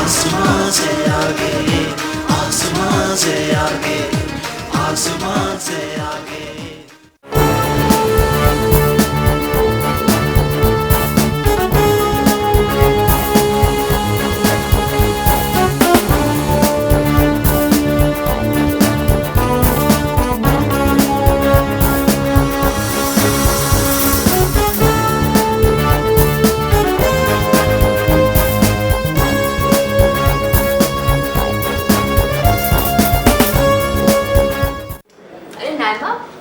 आसमां से आगे, आसमां से आगे, आसमां से आगे।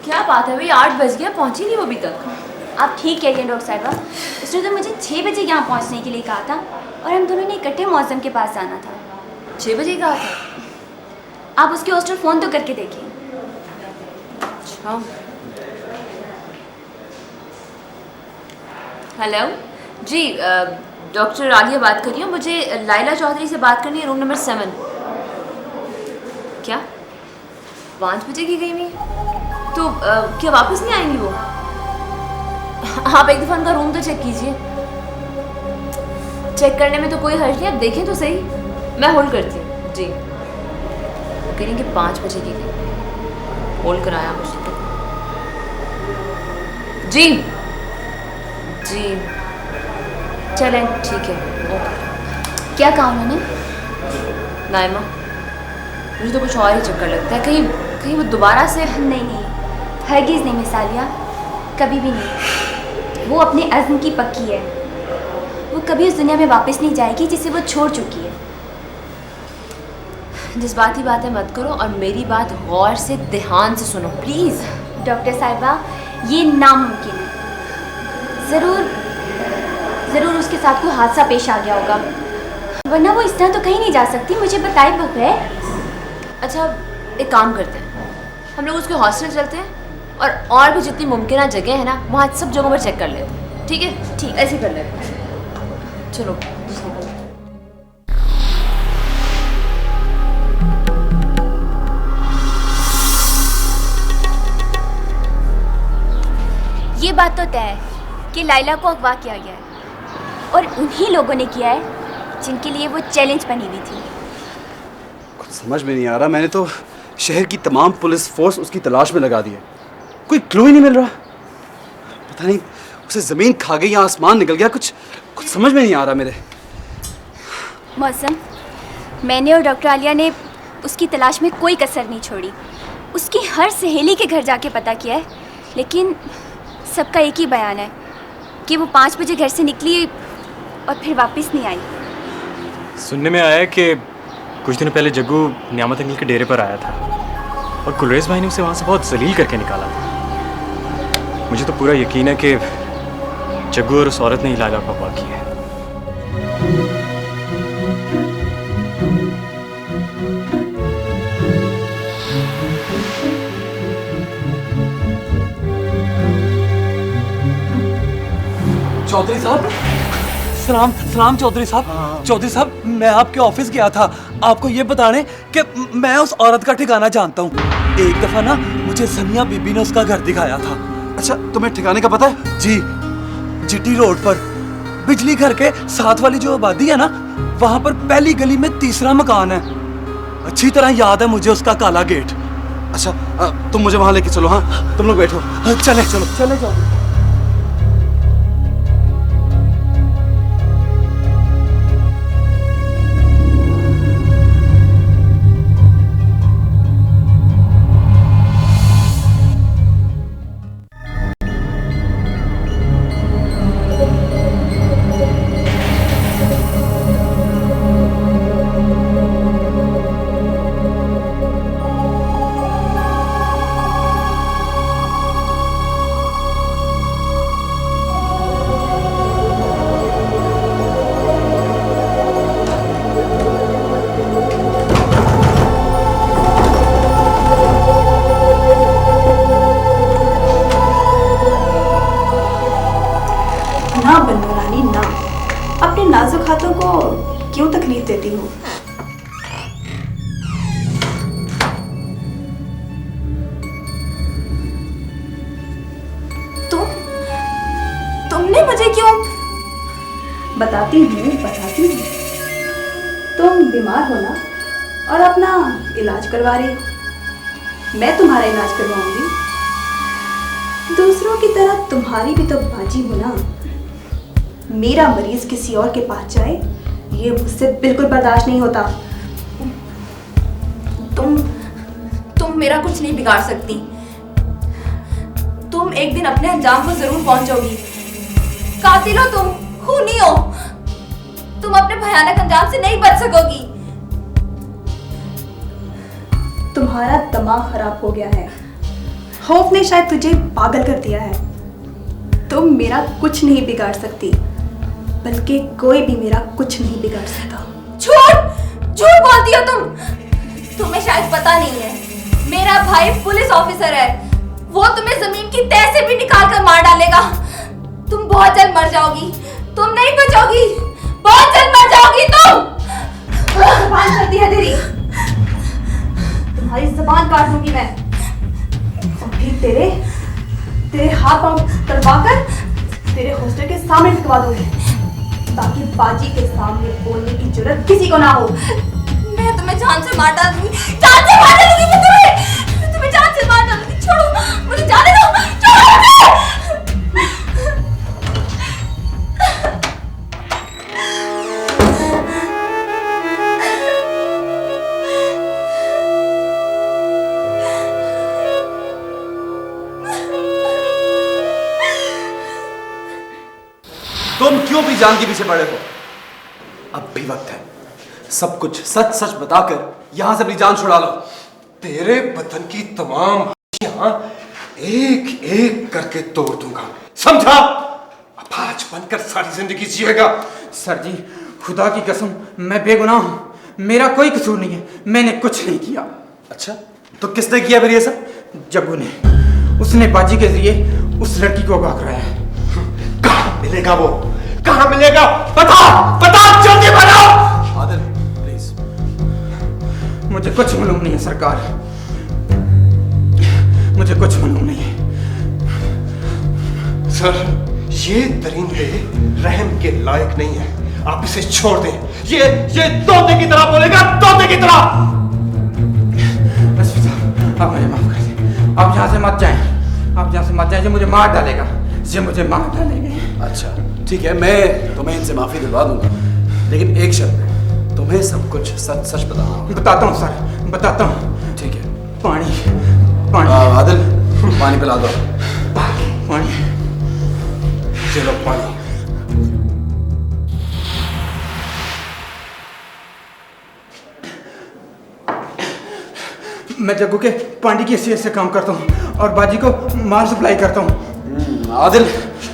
क्या बात है भाई, 8 बज गया, पहुंची नहीं वो अभी तक। आप ठीक कह रही हैं डॉक्टर साहिबा, उसने तो मुझे 6 बजे यहाँ पहुँचने के लिए कहा था और हम दोनों ने इकट्ठे मौसम के पास जाना था। 6 बजे कहा था? आप उसके हॉस्टल फ़ोन तो करके देखिए। अच्छा, हेलो जी, डॉक्टर आलिया बात कर रही हूँ। मुझे लाइला चौधरी से बात करनी है, रूम नंबर 7। क्या 5 बजे की गई हुई? तो क्या वापस नहीं आएंगी वो? आप एक दफ़ा उनका रूम तो चेक कीजिए। चेक करने में तो कोई हर्ज नहीं, आप देखें तो सही। मैं होल्ड करती हूँ जी। करेंगे 5 बजे की गई, होल्ड कराया मुझे जी। जी चलें, ठीक है, ओके। क्या कहा उन्होंने? नाइमा, मुझे तो कुछ और ही चक्कर लगता है, कहीं वो दोबारा से। नहीं, हरगिज़ नहीं मिस आलिया, कभी भी नहीं। वो अपने अज़्म की पक्की है, वो कभी उस दुनिया में वापस नहीं जाएगी जिसे वो छोड़ चुकी है। जज्बाती बातें मत करो और मेरी बात गौर से ध्यान से सुनो प्लीज़। डॉक्टर साहिबा, ये नामुमकिन है। ज़रूर उसके साथ कोई हादसा पेश आ गया होगा, वरना वो इस तरह तो कहीं नहीं जा सकती, मुझे बताए बगैर। अच्छा, एक काम करते हैं, हम लोग उसके हॉस्टल चलते हैं और भी जितनी मुमकिन जगह है ना, वहाँ सब जगहों पर चेक कर लेते हैं। ठीक है? ठीक, ऐसे कर लेते हैं। चलो। ये बात तो तय है कि लाइला को अगवा किया गया है और उन्हीं लोगों ने किया है जिनके लिए वो चैलेंज बनी हुई थी। कुछ समझ में नहीं आ रहा, मैंने तो शहर की तमाम पुलिस फोर्स उसकी तलाश में लगा दी है, कोई क्लू ही नहीं मिल रहा। पता नहीं उसे ज़मीन खा गई या आसमान निकल गया, कुछ समझ में नहीं आ रहा मेरे। मौसम, मैंने और डॉक्टर आलिया ने उसकी तलाश में कोई कसर नहीं छोड़ी। उसकी हर सहेली के घर जाके पता किया है, लेकिन सबका एक ही बयान है कि वो 5 बजे घर से निकली और फिर वापस नहीं आई। सुनने में आया है कि कुछ दिनों पहले जग्गू नियामत अंकल के डेरे पर आया था और कुलरेज भाई ने उसे वहाँ से बहुत जलील करके निकाला था। मुझे तो पूरा यकीन है कि जग्गू और उस औरत ने ही लाला को अगवा किया है। चौधरी साहब, सलाम चौधरी साहब। चौधरी साहब, मैं आपके ऑफिस गया था आपको ये बताने कि मैं उस औरत का ठिकाना जानता हूँ। एक दफा ना मुझे सनिया बीबी ने उसका घर दिखाया था। अच्छा, तुम्हें ठिकाने का पता है? जी, जीटी रोड पर बिजली घर के साथ वाली जो आबादी है ना, वहाँ पर पहली गली में 3रा मकान है। अच्छी तरह याद है मुझे उसका काला गेट। अच्छा, तुम मुझे वहाँ लेके चलो। हाँ, तुम लोग बैठो। चले चौधरी। नाजुक हाथों को क्यों तकलीफ देती हो? तुमने मुझे क्यों? बताती हूँ। तुम बीमार हो ना और अपना इलाज करवा रही हो। मैं तुम्हारा इलाज करवाऊंगी। दूसरों की तरह तुम्हारी भी तो बाजी हो ना। मेरा मरीज किसी और के पास जाए, ये मुझसे बिल्कुल बर्दाश्त नहीं होता। तुम मेरा कुछ नहीं बिगाड़ सकती। तुम एक दिन अपने अंजाम को जरूर पहुंचोगी। कातिल हो तुम, खूनी हो। तुम अपने भयानक अंजाम से नहीं बच सकोगी। तुम्हारा दिमाग खराब हो गया है। खौफ ने शायद तुझे पागल कर दिया है। तुम मेरा कुछ नहीं बिगाड़ सकती, बल्कि कोई भी मेरा कुछ नहीं बिगाड़ सकता। झूठ बोलती हो तुम। तुम्हें शायद पता नहीं है, मेरा भाई पुलिस ऑफिसर है। वो तुम्हें जमीन की तह से भी निकाल कर मार डालेगा। तुम बहुत जल्द मर जाओगी। तुम नहीं बचोगी। बहुत जल्द मर जाओगी तुम। जुबान चलती है तेरी। तुम्हारी जुबान काट दूंगी मैं। और फिर तेरे हाथ पांव तड़वाकर तेरे हॉस्टल के सामने टिकवा दूंगी, ताकि बाजी के सामने बोलने की जरूरत किसी को ना हो। मैं तुम्हें जान से मार डालूंगी। जान से मार डालूंगी मैं तुम्हें जान से मार डालूंगी। छोड़ो मुझे, जाने दो। छोड़ो मुझे। तुम क्यों भी जान के पीछे पड़े हो? अब भी वक्त है, सब कुछ सच सच बताकर यहां से अपनी जान छुड़ा लो। तेरे बदन की तमाम हड्डियां एक एक करके तोड़ दूंगा, समझा? अपाच बनकर सारी जिंदगी जिएगा। सर जी, खुदा की कसम मैं बेगुनाह हूँ। मेरा कोई कसूर नहीं है। मैंने कुछ नहीं किया। अच्छा, तो किसने किया फिर ये सब? जग्गू ने। उसने बाजी के जरिए उस लड़की को अगवा कराया है। कहाँ मिलेगा वो? कहाँ मिलेगा? बता जल्दी बताओ। आदिल, प्लीज। मुझे कुछ मालूम नहीं है सरकार, मुझे कुछ मालूम नहीं है। सर, ये दरिंदे रहम के लायक नहीं है। आप इसे छोड़ दें। ये तोते की तरह बोलेगा, तोते की तरह। एसपी साहब, आप मुझे माफ कर दें। आप यहाँ से मत जाएं। आप यहाँ से मत जाएं। ये मुझे मार डालेगा। ये मुझे मार डालेंगे। अच्छा ठीक है, मैं तुम्हें इनसे माफी दिलवा दूंगा, लेकिन एक शर्त है, तुम्हें सब कुछ सच सच बताना होगा। बताता हूँ सर, बताता हूँ। ठीक है। पानी आदिल, पानी पिला दो। पानी। चलो पानी। मैं जग्गू के पांडी की हैसियत से काम करता हूँ और बाजी को माल सप्लाई करता हूँ। आदिल,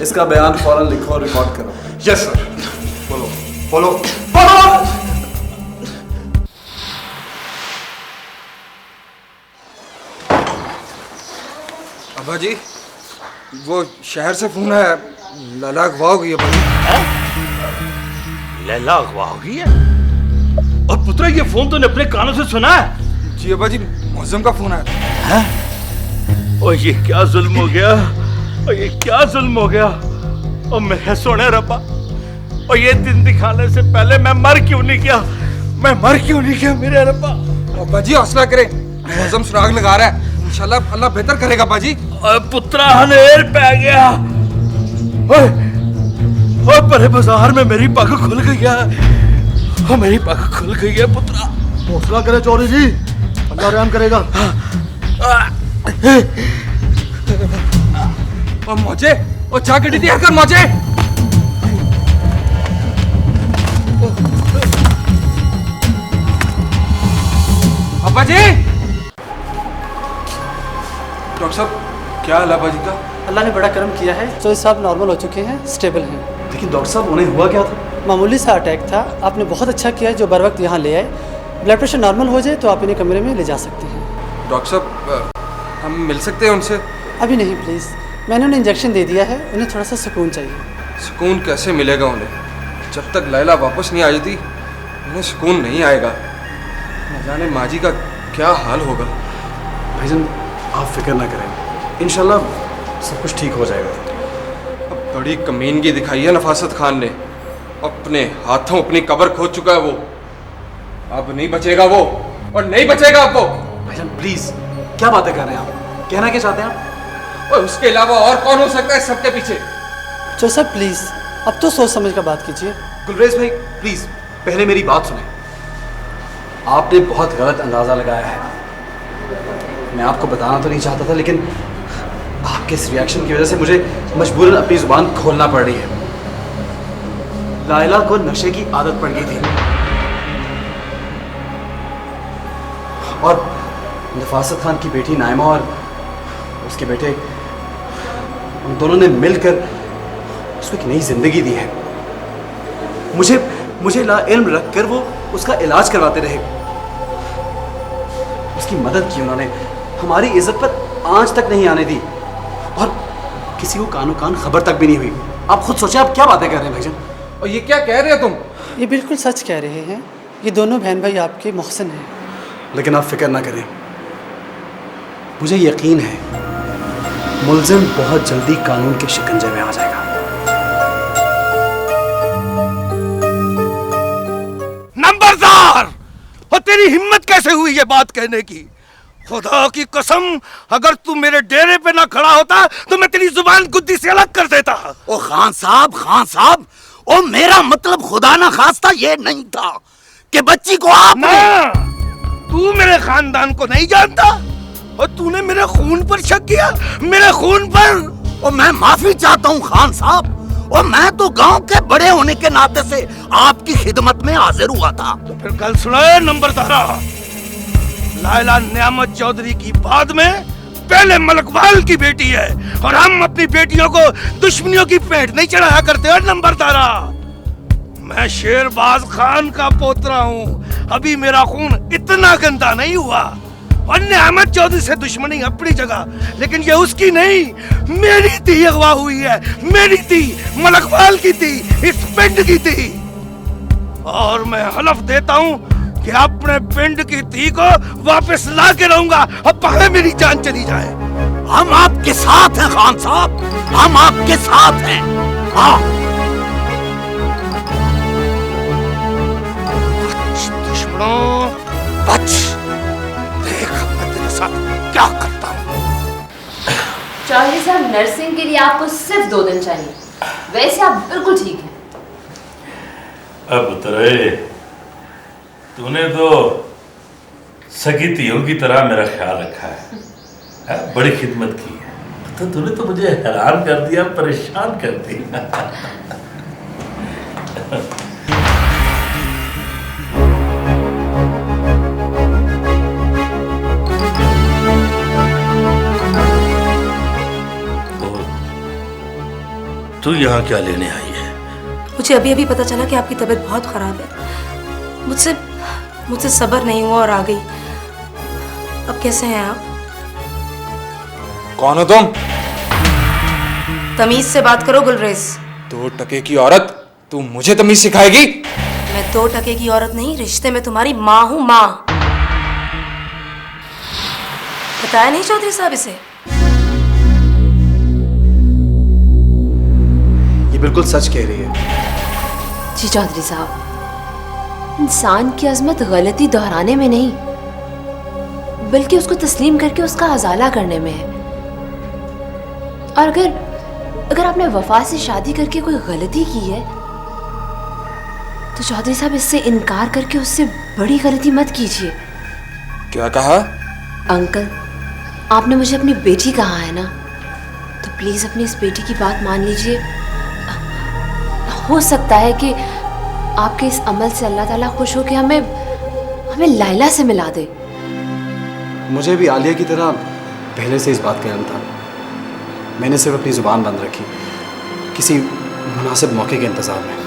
इसका बयान फौरन लिखो और रिकॉर्ड करो। Yes sir. बोलो। अब्बा जी, वो शहर से फोन है, लैला अगवा हो गई है भाई। लैला अगवा हो गई है? और पुत्रा, ये फोन तूने अपने कानों से सुना है? जी अब्बा जी, मौजम का फोन है। और ये क्या जुल्म हो गया, और ये क्या जुल्म हो गया। और मैं सोने रब्बा, और ये दिन दिखाने से पहले मैं मर क्यों नहीं गया मेरे रब्बा। अब्बा जी हौसला करें, मौजम सुराग लगा रहा है। इंशाल्लाह अल्लाह बेहतर करेगा अब्बा जी। पुत्रा, हनेर पै गया। और परे बाजार में मेरी पग खुल गई है। और मेरी पग खुल गई है पुत्रा। हौसला करे चौधरी जी, अल्लाह रहम करेगा। और मौजे, और चाय गड्डी दिया कर मौजे। अब्बा जी। डॉक्टर साहब, क्या हाल है अब्बा जी का? अल्लाह ने बड़ा करम किया है, चौधरी साहब नॉर्मल हो चुके हैं, स्टेबल हैं। लेकिन डॉक्टर साहब, उन्हें हुआ क्या था? मामूली सा अटैक था। आपने बहुत अच्छा किया जो बर वक्त यहाँ ले आए। ब्लड प्रेशर नॉर्मल हो जाए तो आप इन्हें कमरे में ले जा सकते हैं। डॉक्टर साहब, हम मिल सकते हैं उनसे? अभी नहीं प्लीज़, मैंने उन्हें इंजेक्शन दे दिया है, उन्हें थोड़ा सा सुकून चाहिए। सुकून कैसे मिलेगा उन्हें? जब तक लैला वापस नहीं आ जाती उन्हें सुकून नहीं आएगा। न जाने माँ जी का क्या हाल होगा। भाईजान, आप फिक्र ना करें, इंशाल्लाह सब कुछ ठीक हो जाएगा। अब बड़ी कमीनगी दिखाई है नफासत खान ने। अपने हाथों अपनी कब्र खोद चुका है वो। अब नहीं बचेगा वो, और नहीं बचेगा अब वो। भाईजान प्लीज, क्या बातें कर रहे हैं आप? कहना क्या चाहते हैं आप? और उसके अलावा और कौन हो सकता है सबके पीछे? जोसेफ साहब प्लीज़, अब तो सोच समझ कर बात कीजिए। गुलरेज भाई प्लीज, पहले मेरी बात सुने। आपने बहुत गलत अंदाजा लगाया है। मैं आपको बताना तो नहीं चाहता था, लेकिन आपके इस रिएक्शन की वजह से मुझे मजबूरन अपनी जुबान खोलना पड़ रही है। लायला को नशे की आदत पड़ गई थी, और नफासत खान की बेटी नाइमा और उसके बेटे, उन दोनों ने मिलकर उसको एक नई जिंदगी दी है। मुझे ला इल्म रखकर वो उसका इलाज करवाते रहे, उसकी मदद की उन्होंने, हमारी इज्जत पर आंच तक नहीं आने दी, और किसी को कानो कान खबर तक भी नहीं हुई। आप खुद सोचें, आप क्या बातें कर रहे हैं भाईजान? और ये क्या कह रहे हो तुम? ये बिल्कुल सच कह रहे हैं, ये दोनों बहन भाई आपके मुहसिन हैं। लेकिन आप फिक्र ना करें, मुझे यकीन है मुलजिम बहुत जल्दी कानून के शिकंजे में आ जाएगा। नंबरदार, और तेरी हिम्मत कैसे हुई ये बात कहने की? खुदा की कसम, अगर तू मेरे डेरे पे ना खड़ा होता तो मैं तेरी जुबान गुद्दी से अलग कर देता। ओ खान साहब, ओ मेरा मतलब खुदा ना खास्ता ये नहीं था कि बच्ची को आप ना, तू मेरे खानदान को नहीं जानता और तूने मेरे खून पर शक किया, मेरे खून पर। और मैं माफी चाहता हूँ खान साहब, और मैं तो गांव के बड़े होने के नाते से आपकी खिदमत में हाजिर हुआ था। तो फिर कल सुनाए नंबरदारा, लायला नियामत चौधरी की बाद में पहले मलकवाल की बेटी है, और हम अपनी बेटियों को दुश्मनियों की पेट नहीं चढ़ाया करते। और नंबरदारा, मैं शेरबाज खान का पोतरा हूँ, अभी मेरा खून इतना गंदा नहीं हुआ। और नियामत चौधरी से दुश्मनी अपनी जगह, लेकिन ये उसकी नहीं, मेरी थी अगवा हुई है, मेरी थी, मलकवाल की थी, इस पिंड की थी। और मैं हलफ देता हूँ कि अपने पिंड की थी को वापस ला के रहूंगा, अब पहले मेरी जान चली जाए। हम आपके साथ हैं खान साहब, हम आपके साथ हैं। हाँ, दुश्मनों बच, देख मैं तेरे साथ क्या करता हूँ। चौधरी साहब, नर्सिंग के लिए आपको सिर्फ 2 दिन चाहिए, वैसे आप बिल्कुल ठीक हैं। अब उतरे, तूने तो सगी तियों की तरह मेरा ख्याल रखा है, बड़ी खिदमत की है। तो तूने तो मुझे हैरान कर दिया, परेशान कर दिया। तू यहाँ क्या लेने आई है? मुझे अभी अभी पता चला कि आपकी तबीयत बहुत खराब है। मुझसे सब्र नहीं हुआ और आ गई। अब कैसे हैं आप? कौन हो तुम? तमीज से बात करो गुलरेज। 2 टके की औरत, तू मुझे तमीज सिखाएगी? मैं 2 टके की औरत नहीं, रिश्ते में तुम्हारी माँ हूँ, माँ। बताया नहीं चौधरी साहब इसे? ये बिल्कुल सच कह रही है। जी चौधरी साहब, इंसान की अजमत गलती दोहराने में नहीं, बल्कि उसको तस्लीम करके उसका अजाला करने में है। और अगर आपने वफा से शादी करके कोई गलती की है, तो चौधरी साहब इससे इनकार करके उससे बड़ी गलती मत कीजिए। क्या कहा? अंकल, आपने मुझे अपनी बेटी कहा है ना, तो प्लीज अपनी इस बेटी की बात मान लीजिए। हो सकता है कि आपके इस अमल से अल्लाह ताला खुश हो के हमें लायला से मिला दे। मुझे भी आलिया की तरह पहले से इस बात का इल्म था। मैंने सिर्फ अपनी जुबान बंद रखी, किसी मुनासिब मौके के इंतजार में।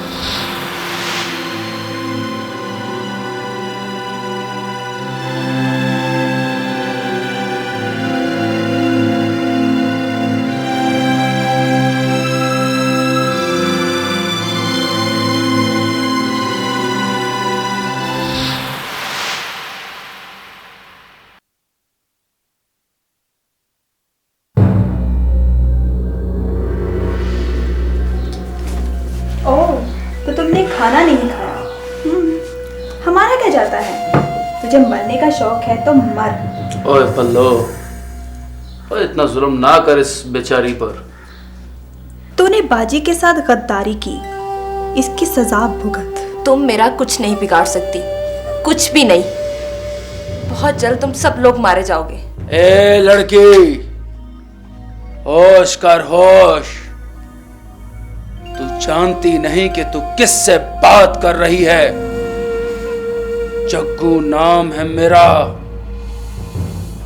ओह, जाता है। तुझे मरने का शौक है तो मर। ओए पल्लो, ओए इतना जुल्म ना कर इस बेचारी पर। तूने बाजी के साथ गद्दारी की, इसकी सजा भुगत। तुम मेरा कुछ नहीं बिगाड़ सकती, कुछ भी नहीं। बहुत जल्द तुम सब लोग मारे जाओगे। ए लड़की, होश कर होश। तू जानती नहीं कि तू किससे बात कर रही है। जग्गू नाम है मेरा।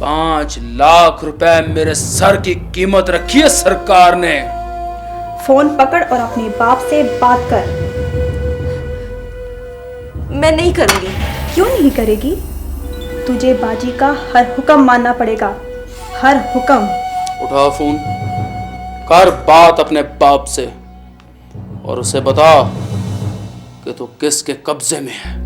5 लाख रुपए मेरे सर की कीमत रखी है सरकार ने। फोन पकड़ और अपने बाप से बात कर। मैं नहीं करूंगी। क्यों नहीं करेगी? तुझे बाजी का हर हुक्म मानना पड़ेगा, हर हुक्म। उठा फोन, कर बात अपने बाप से और उसे बता कि तू किसके कब्जे में है।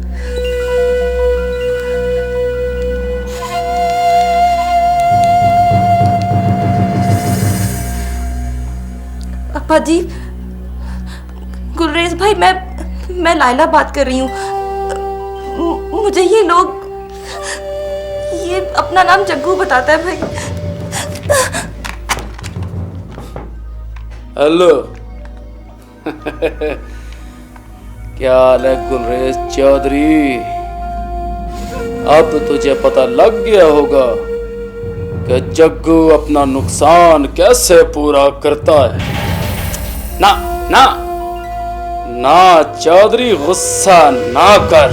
पापा जी, गुलरेज भाई, मैं लाइला बात कर रही हूँ। मुझे ये अपना नाम जग्गू बताता है भाई। हेलो। क्या हाल है गुलरेज चौधरी? अब तुझे पता लग गया होगा कि जग्गू अपना नुकसान कैसे पूरा करता है। ना ना ना चौधरी, गुस्सा ना कर,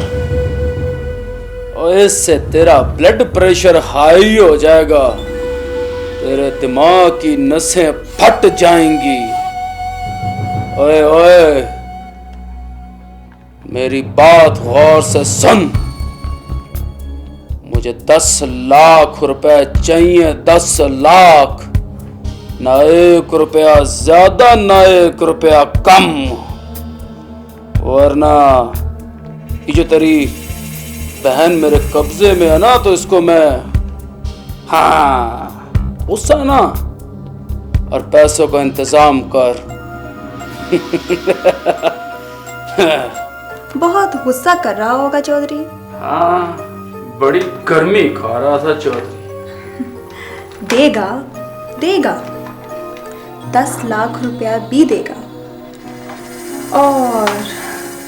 और इससे तेरा ब्लड प्रेशर हाई हो जाएगा, तेरे दिमाग की नसें फट जाएंगी। ओए ओए, मेरी बात गौर से सुन। मुझे 10 लाख रुपए चाहिए, 10 लाख। ना 1 रुपया ज्यादा, ना 1 रुपया कम, वरना ये जो तेरी बहन मेरे कब्जे में है ना, तो इसको मैं, हाँ, गुस्सा ना, और पैसों का इंतजाम कर। बहुत गुस्सा कर रहा होगा चौधरी। हाँ, बड़ी गर्मी खा रहा था चौधरी। देगा देगा, 10 लाख रुपया भी देगा। और